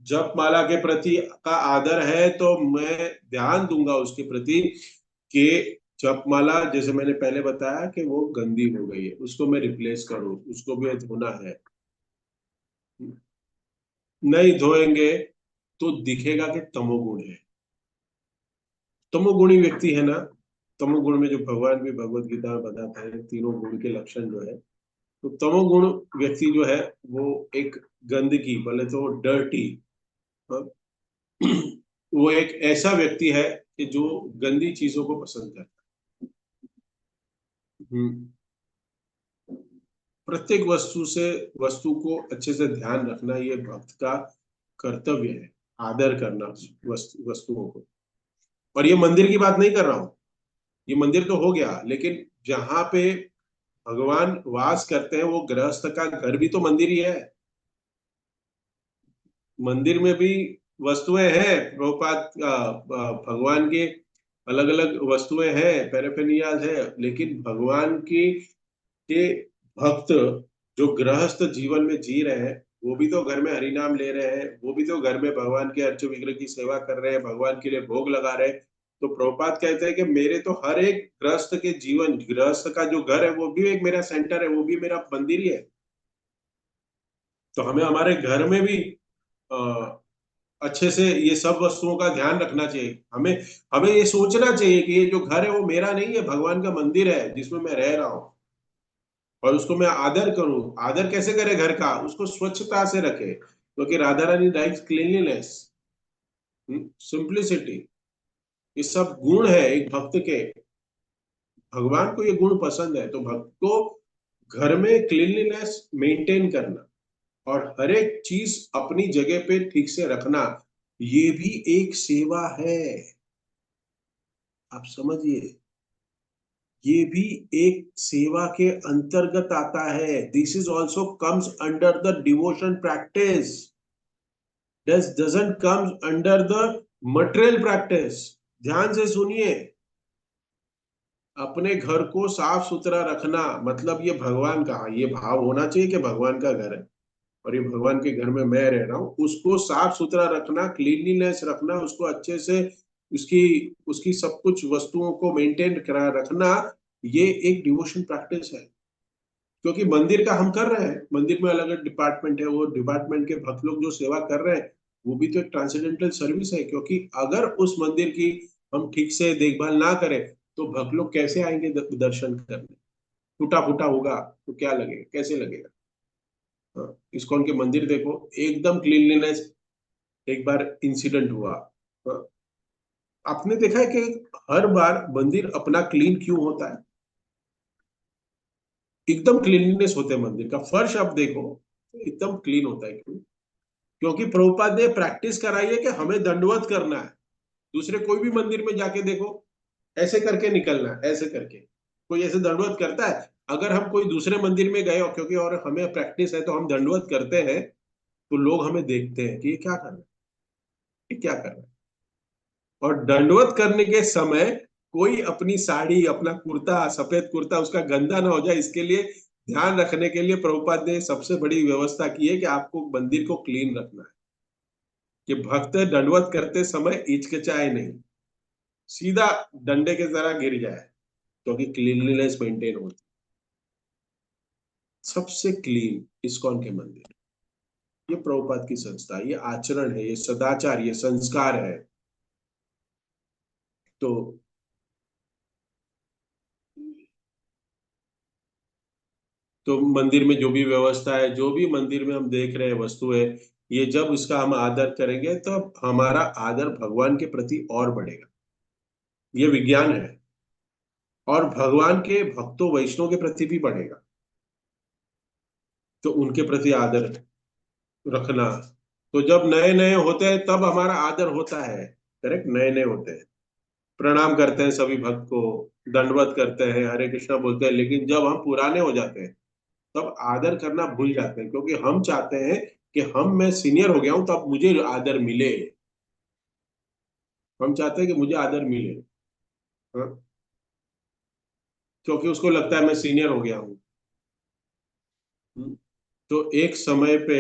जप माला के प्रति का आदर है तो मैं ध्यान दूंगा उसके प्रति कि जप माला, जैसे मैंने पहले बताया कि वो गंदी हो गई है, उसको मैं रिप्लेस करूं, उसको भी धोना है। नहीं धोएंगे तो दिखेगा कि तमोगुण है। तमोगुणी व्यक्ति है ना, तमोगुण में जो भगवान भी भगवत गीता में बताते हैं तीनों गुण के लक्षण जो है, तो तमोगुण व्यक्ति जो है वो एक गंदगी, बोले तो डर्टी, वो एक ऐसा व्यक्ति है कि जो गंदी चीजों को पसंद करता है। प्रत्येक वस्तु को अच्छे से ध्यान रखना ये भक्त का कर्तव्य है। आदर करना वस्तुओं को। और ये मंदिर की बात नहीं कर रहा हूं, ये मंदिर तो हो गया, लेकिन जहां पे भगवान वास करते हैं वो गृहस्थ का घर भी तो मंदिर ही है। मंदिर में भी वस्तुएं हैं, प्रभुपाद भगवान की अलग अलग वस्तुएं हैं, पैराफेनियाज है, लेकिन भगवान की के भक्त जो गृहस्थ जीवन में जी रहे हैं वो भी तो घर में हरिनाम ले रहे हैं, वो भी तो घर में भगवान के अर्च विग्रह की सेवा कर रहे हैं, भगवान के लिए भोग लगा रहे हैं। तो प्रभुपाद कहते हैं कि मेरे तो हर एक गृहस्थ के जीवन, गृहस्थ का जो घर है वो भी एक मेरा सेंटर है, वो भी मेरा मंदिर ही है। तो हमें हमारे घर में भी अच्छे से ये सब वस्तुओं का ध्यान रखना चाहिए। हमें हमें ये सोचना चाहिए कि ये जो घर है वो मेरा नहीं है, भगवान का मंदिर है जिसमें मैं रह रहा हूँ, और उसको मैं आदर करूं। आदर कैसे करे घर का, उसको स्वच्छता से रखे, क्योंकि Radha Rani likes cleanliness, simplicity, ये सब गुण है एक भक्त के। भगवान को ये गुण पसंद है, तो भक्त को घर में क्लीनलीनेस मेंटेन करना और हर एक चीज अपनी जगह पे ठीक से रखना, ये भी एक सेवा है। आप समझिए, ये भी एक सेवा के अंतर्गत आता है। This is also comes under the devotion practice, doesn't come under the material practice। ध्यान से सुनिए, अपने घर को साफ सुथरा रखना मतलब ये भगवान का, ये भाव होना चाहिए कि भगवान का घर है और ये भगवान के घर में मैं रह रहा हूँ, उसको साफ सुथरा रखना, क्लीनलीनेस रखना, उसको अच्छे से उसकी उसकी सब कुछ वस्तुओं को मेंटेन करा रखना, ये एक डिवोशन प्रैक्टिस है। क्योंकि मंदिर का हम कर रहे हैं, मंदिर में अलग अलग डिपार्टमेंट है, वो डिपार्टमेंट के भक्त लोग जो सेवा कर रहे हैं वो भी तो एक ट्रांसेंडेंटल सर्विस है। क्योंकि अगर उस मंदिर की हम ठीक से देखभाल ना करें तो भक्त लोग कैसे आएंगे दर्शन करने। टूटा फूटा होगा तो क्या लगेगा, कैसे लगेगा। हाँ, इस्कॉन के मंदिर देखो, एकदम क्लीनलीनेस। एक बार इंसिडेंट हुआ, हाँ, आपने देखा है कि हर बार मंदिर अपना क्लीन क्यों होता है, एकदम क्लीनलीनेस होता है मंदिर का फर्श, आप देखो एकदम क्लीन होता है, क्यों? क्योंकि प्रभुपाद ने प्रैक्टिस कराई है कि हमें दंडवत करना है। दूसरे कोई भी मंदिर में जाके देखो, ऐसे करके निकलना है, ऐसे करके। कोई ऐसे दंडवत करता है? अगर हम कोई दूसरे मंदिर में गए और क्योंकि और हमें प्रैक्टिस है तो हम दंडवत करते हैं, तो लोग हमें देखते हैं कि ये क्या कर रहे हैं, ये क्या कर रहे हैं। और दंडवत करने के समय कोई अपनी साड़ी, अपना कुर्ता, सफेद कुर्ता उसका गंदा ना हो जाए, इसके लिए ध्यान रखने के लिए प्रभुपाद ने सबसे बड़ी व्यवस्था की है कि आपको मंदिर को क्लीन रखना है, कि भक्त दंडवत करते समय हिचकिचाए नहीं। सीधा डंडे की तरह गिर जाए, क्योंकि क्लीनलीनेस मेंटेन होती। सबसे क्लीन इस्कॉन के मंदिर, ये प्रभुपाद की संस्था, ये आचरण है, ये सदाचार, ये संस्कार है। तो मंदिर में जो भी व्यवस्था है, जो भी मंदिर में हम देख रहे हैं वस्तु है, ये जब इसका हम आदर करेंगे तो हमारा आदर भगवान के प्रति और बढ़ेगा। ये विज्ञान है। और भगवान के भक्तों वैष्णव के प्रति भी बढ़ेगा। तो उनके प्रति आदर रखना, तो जब नए नए होते हैं तब हमारा आदर होता है। करेक्ट, नए नए होते हैं, प्रणाम करते हैं सभी भक्त को, दंडवत करते हैं, हरे कृष्णा बोलते हैं। लेकिन जब हम पुराने हो जाते हैं तब आदर करना भूल जाते हैं, क्योंकि हम चाहते हैं कि मैं सीनियर हो गया हूं तब मुझे आदर मिले। हम चाहते हैं कि मुझे आदर मिले। हाँ? क्योंकि उसको लगता है मैं सीनियर हो गया हूँ। तो एक समय पे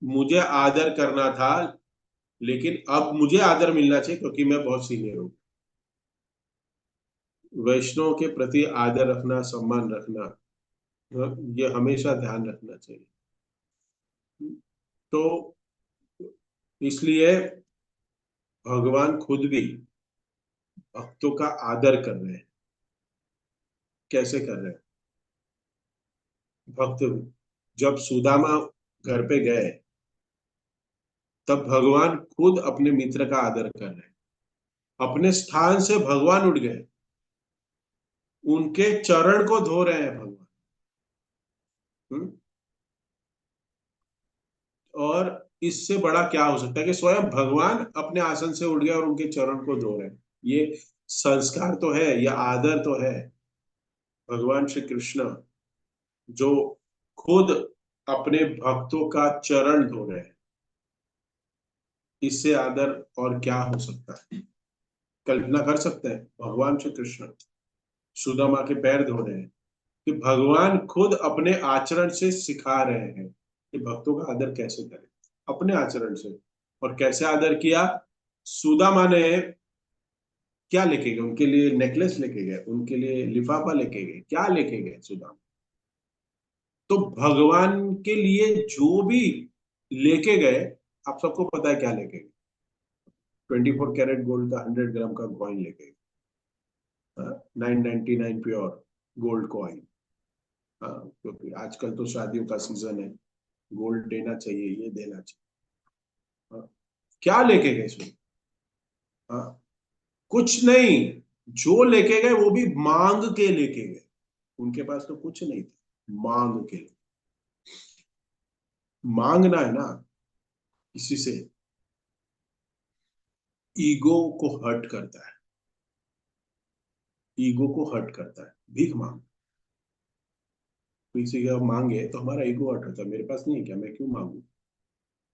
मुझे आदर करना था, लेकिन अब मुझे आदर मिलना चाहिए क्योंकि मैं बहुत सीनियर हूँ। वैष्णव के प्रति आदर रखना, सम्मान रखना, हाँ, ये हमेशा ध्यान रखना चाहिए। तो इसलिए भगवान खुद भी भक्तों का आदर कर रहे हैं। कैसे कर रहे हैं? भक्त जब सुदामा घर पे गए, तब भगवान खुद अपने मित्र का आदर कर रहे हैं। अपने स्थान से भगवान उठ गए, उनके चरण को धो रहे हैं भगवान। हम्म? और इससे बड़ा क्या हो सकता है कि स्वयं भगवान अपने आसन से उठ गए और उनके चरण को धो रहे हैं। ये संस्कार तो है, ये आदर तो है। भगवान श्री कृष्ण जो खुद अपने भक्तों का चरण धो रहे हैं, इससे आदर और क्या हो सकता है? कल्पना कर सकते हैं? भगवान श्री कृष्ण सुदामा के पैर धो रहे हैं, कि भगवान खुद अपने आचरण से सिखा रहे हैं कि भक्तों का आदर कैसे करें, अपने आचरण से। और कैसे आदर किया? सुदामा ने क्या लेके गए उनके लिए? नेकलेस लेके गए, उनके लिए लिफाफा लेके गए, क्या लेके गए सुदामा? तो भगवान के लिए जो भी लेके गए, आप सबको पता है क्या लेके गए? 24 कैरेट गोल्ड का 100 ग्राम का कॉइन लेके गए। 999 प्योर गोल्ड कॉइन। हाँ, क्योंकि आजकल तो शादियों का सीजन है, गोल्ड देना चाहिए, ये देना चाहिए। हाँ, क्या लेके गए सुन? हाँ, कुछ नहीं। जो लेके गए वो भी मांग के लेके गए। उनके पास तो कुछ नहीं था, मांग के। मांगना है ना किसी से, ईगो को हर्ट करता है। ईगो को हर्ट करता है भीख मांग। किसी का मांगे तो हमारा ईगो हर्ट होता है, मेरे पास नहीं है क्या, मैं क्यों मांगू?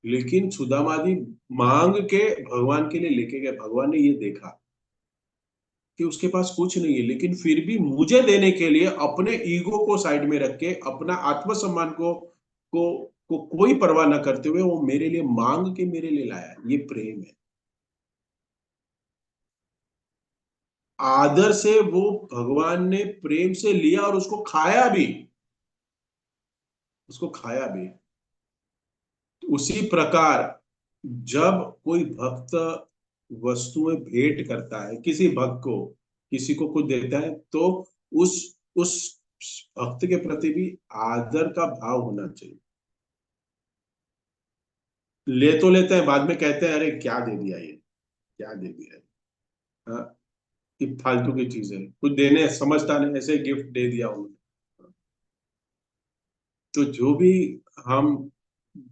लेकिन सुदामा जी मांग के भगवान के लिए लेके गए। भगवान ने ये देखा कि उसके पास कुछ नहीं है, लेकिन फिर भी मुझे देने के लिए अपने ईगो को साइड में रख के, अपना आत्मसम्मान को कोई परवाह न करते हुए वो मेरे लिए मांग के मेरे लिए लाया। ये प्रेम है। आदर से वो भगवान ने प्रेम से लिया और उसको खाया भी। उसको खाया भी। उसी प्रकार जब कोई भक्त वस्तुएं भेंट करता है किसी भक्त को, किसी को कुछ देता है, तो उस उस भक्त के प्रति भी आदर का भाव होना चाहिए। ले तो लेते हैं, बाद में कहते हैं अरे क्या दे दिया ये, क्या दे दिया है। हाँ, कि फालतू की चीज है, कुछ देने समझता नहीं, ऐसे गिफ्ट दे दिया उन्होंने। तो जो भी हम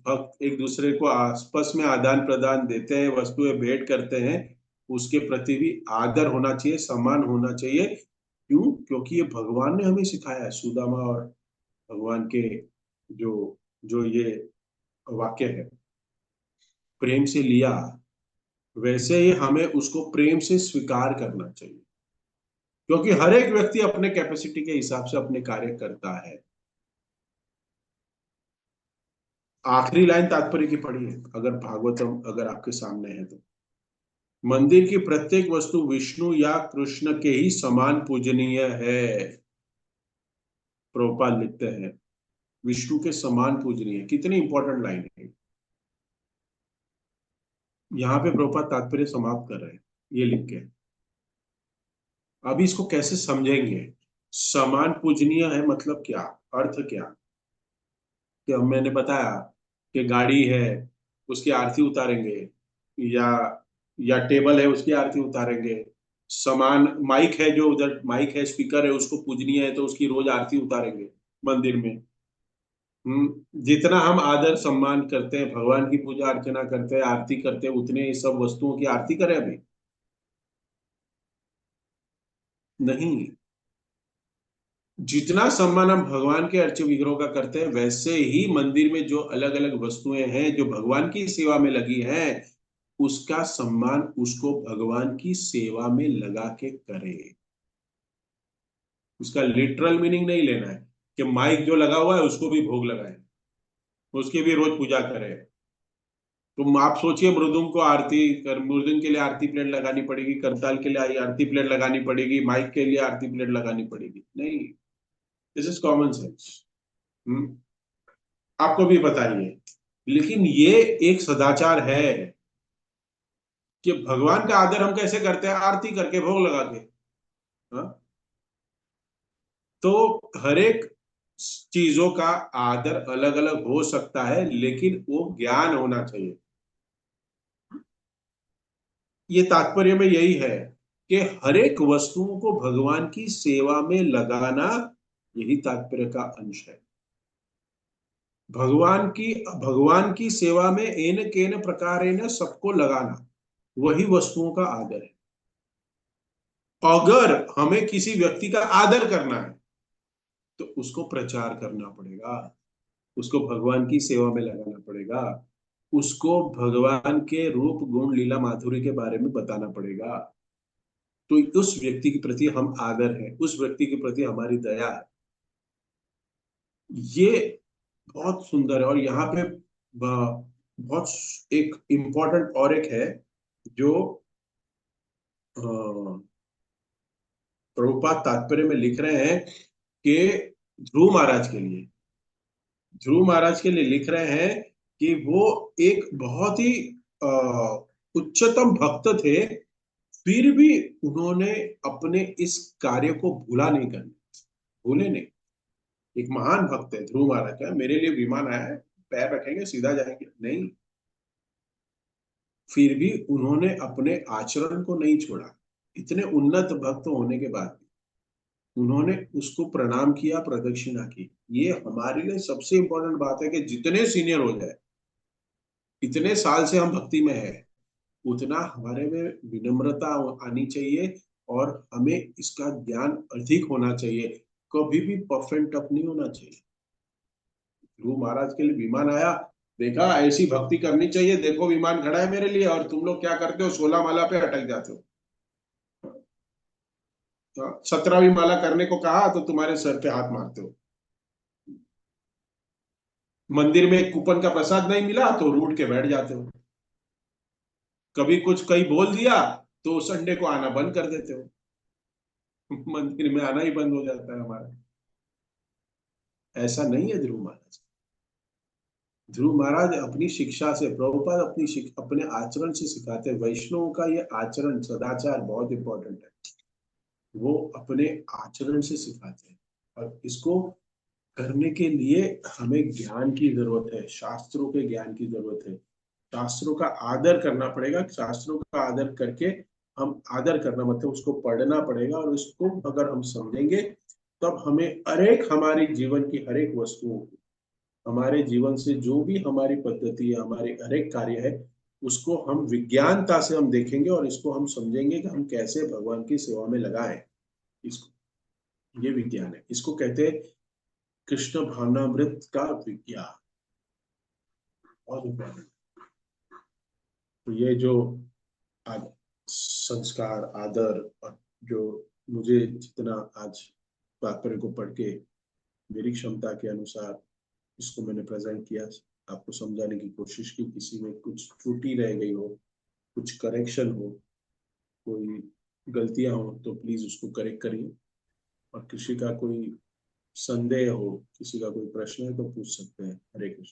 भक्त एक दूसरे को आपस में आदान प्रदान देते हैं, वस्तुएं भेंट करते हैं, उसके प्रति भी आदर होना चाहिए, सम्मान होना चाहिए। क्यों? क्योंकि ये भगवान ने हमें सिखाया है। सुदामा और भगवान के जो जो ये वाक्य है, प्रेम से लिया, वैसे ही हमें उसको प्रेम से स्वीकार करना चाहिए। क्योंकि हर एक व्यक्ति अपने कैपेसिटी के हिसाब से अपने कार्य करता है। आखिरी लाइन तात्पर्य की पढ़ी है, अगर भागवतम अगर आपके सामने है तो। मंदिर की प्रत्येक वस्तु विष्णु या कृष्ण के ही समान पूजनीय है। प्रभुपाद लिखते हैं विष्णु के समान पूजनीय, कितनी इंपॉर्टेंट लाइन है। यहाँ पे प्रभुपाद तात्पर्य समाप्त कर रहे हैं ये लिख के। अभी इसको कैसे समझेंगे? समान पूजनीय है मतलब क्या, अर्थ क्या? कि अब मैंने बताया कि गाड़ी है, उसकी आरती उतारेंगे, या टेबल है उसकी आरती उतारेंगे। समान माइक है, जो उधर माइक है, स्पीकर है, उसको पूजनीय है तो उसकी रोज आरती उतारेंगे मंदिर में। जितना हम आदर सम्मान करते हैं, भगवान की पूजा अर्चना करते हैं, आरती करते हैं, उतने ये सब वस्तुओं की आरती करें अभी? नहीं। जितना सम्मान हम भगवान के अर्च विग्रहों का करते हैं, वैसे ही मंदिर में जो अलग अलग वस्तुएं हैं जो भगवान की सेवा में लगी हैं, उसका सम्मान उसको भगवान की सेवा में लगा के करें। उसका लिटरल मीनिंग नहीं लेना है कि माइक जो लगा हुआ है उसको भी भोग लगाए, उसकी भी रोज पूजा करें। तुम आप सोचिए, मृदुंग को आरती कर, मृदुंग के लिए आरती प्लेट लगानी पड़ेगी, करताल के लिए आरती प्लेट लगानी पड़ेगी, माइक के लिए आरती प्लेट लगानी पड़ेगी? नहीं। This is common sense. आपको भी बताइए। लेकिन ये एक सदाचार है कि भगवान का आदर हम कैसे करते हैं, आरती करके भोग लगा के। हाँ? तो हर एक चीजों का आदर अलग अलग हो सकता है, लेकिन वो ज्ञान होना चाहिए। ये तात्पर्य में यही है कि हर एक वस्तुओं को भगवान की सेवा में लगाना, यही तात्पर्य का अंश है। भगवान की सेवा में एन केन प्रकारेण सबको लगाना, वही वस्तुओं का आदर है। अगर हमें किसी व्यक्ति का आदर करना है तो उसको प्रचार करना पड़ेगा, उसको भगवान की सेवा में लगाना पड़ेगा, उसको भगवान के रूप गुण लीला माधुर्य के बारे में बताना पड़ेगा। तो उस व्यक्ति के प्रति हम आदर है, उस व्यक्ति के प्रति हमारी दया है। ये बहुत सुंदर है। और यहाँ पे बहुत एक इम्पोर्टेंट और एक है जो अ, प्रभुपाद तात्पर्य में लिख रहे हैं कि ध्रुव महाराज के लिए, ध्रुव महाराज के लिए लिख रहे हैं कि वो एक बहुत ही अ, उच्चतम भक्त थे, फिर भी उन्होंने अपने इस कार्य को भूला नहीं, करना भूले नहीं। एक महान भक्त है ध्रुव महाराज का, मेरे लिए विमान आया है, पैर रखेंगे सीधा जाएंगे, नहीं। फिर भी उन्होंने अपने आचरण को नहीं छोड़ा। इतने उन्नत भक्त होने के बाद भी उन्होंने उसको प्रणाम किया, प्रदक्षिणा की। ये हमारे लिए सबसे इंपॉर्टेंट बात है कि जितने सीनियर हो जाए, इतने साल से हम भक्ति में है, उतना हमारे में विनम्रता आनी चाहिए, और हमें इसका ज्ञान अधिक होना चाहिए। कभी भी परफेक्ट अप नहीं होना चाहिए। ध्रुव महाराज के लिए विमान आया, देखा ऐसी भक्ति करनी चाहिए, देखो विमान खड़ा है मेरे लिए, और तुम लोग क्या करते हो, 16 माला पे अटक जाते हो। 17वीं माला करने को कहा तो तुम्हारे सर पे हाथ मारते हो। मंदिर में कूपन का प्रसाद नहीं मिला तो रूठ के बैठ जाते हो। कभी कुछ कहीं बोल दिया तो संडे को आना बंद कर देते हो। मंदिर में आना ही बंद हो जाता है हमारा। ऐसा नहीं है ध्रुव महाराज। ध्रुव महाराज अपनी शिक्षा से, प्रभुपाद अपने आचरण से सिखाते हैं। वैष्णव का ये आचरण सदाचार बहुत इंपॉर्टेंट है, वो अपने आचरण से सिखाते हैं। और इसको करने के लिए हमें ज्ञान की जरूरत है, शास्त्रों के ज्ञान की जरूरत है। शास्त्रों का आदर करना पड़ेगा, शास्त्रों का आदर करके, हम आदर करना मतलब उसको पढ़ना पड़ेगा, और उसको अगर हम समझेंगे तब हमें हरेक हमारी जीवन की हरेक वस्तुओं को, हमारे जीवन से जो भी हमारी पद्धति है, हमारे हरेक कार्य है, उसको हम विज्ञानता से हम देखेंगे, और इसको हम समझेंगे कि हम कैसे भगवान की सेवा में लगाएं इसको। ये विज्ञान है, इसको कहते हैं कृष्ण भावनामृत का विज्ञान। और तो ये जो आज संस्कार, आदर, और जो मुझे जितना आज तात्पर्य को पढ़ के मेरी क्षमता के अनुसार इसको मैंने प्रेजेंट किया, आपको समझाने की कोशिश की, किसी में कुछ त्रुटि रह गई हो, कुछ करेक्शन हो, कोई गलतियां हो तो प्लीज उसको करेक्ट करिए। और किसी का कोई संदेह हो, किसी का कोई प्रश्न है तो पूछ सकते हैं। हरे कृष्ण।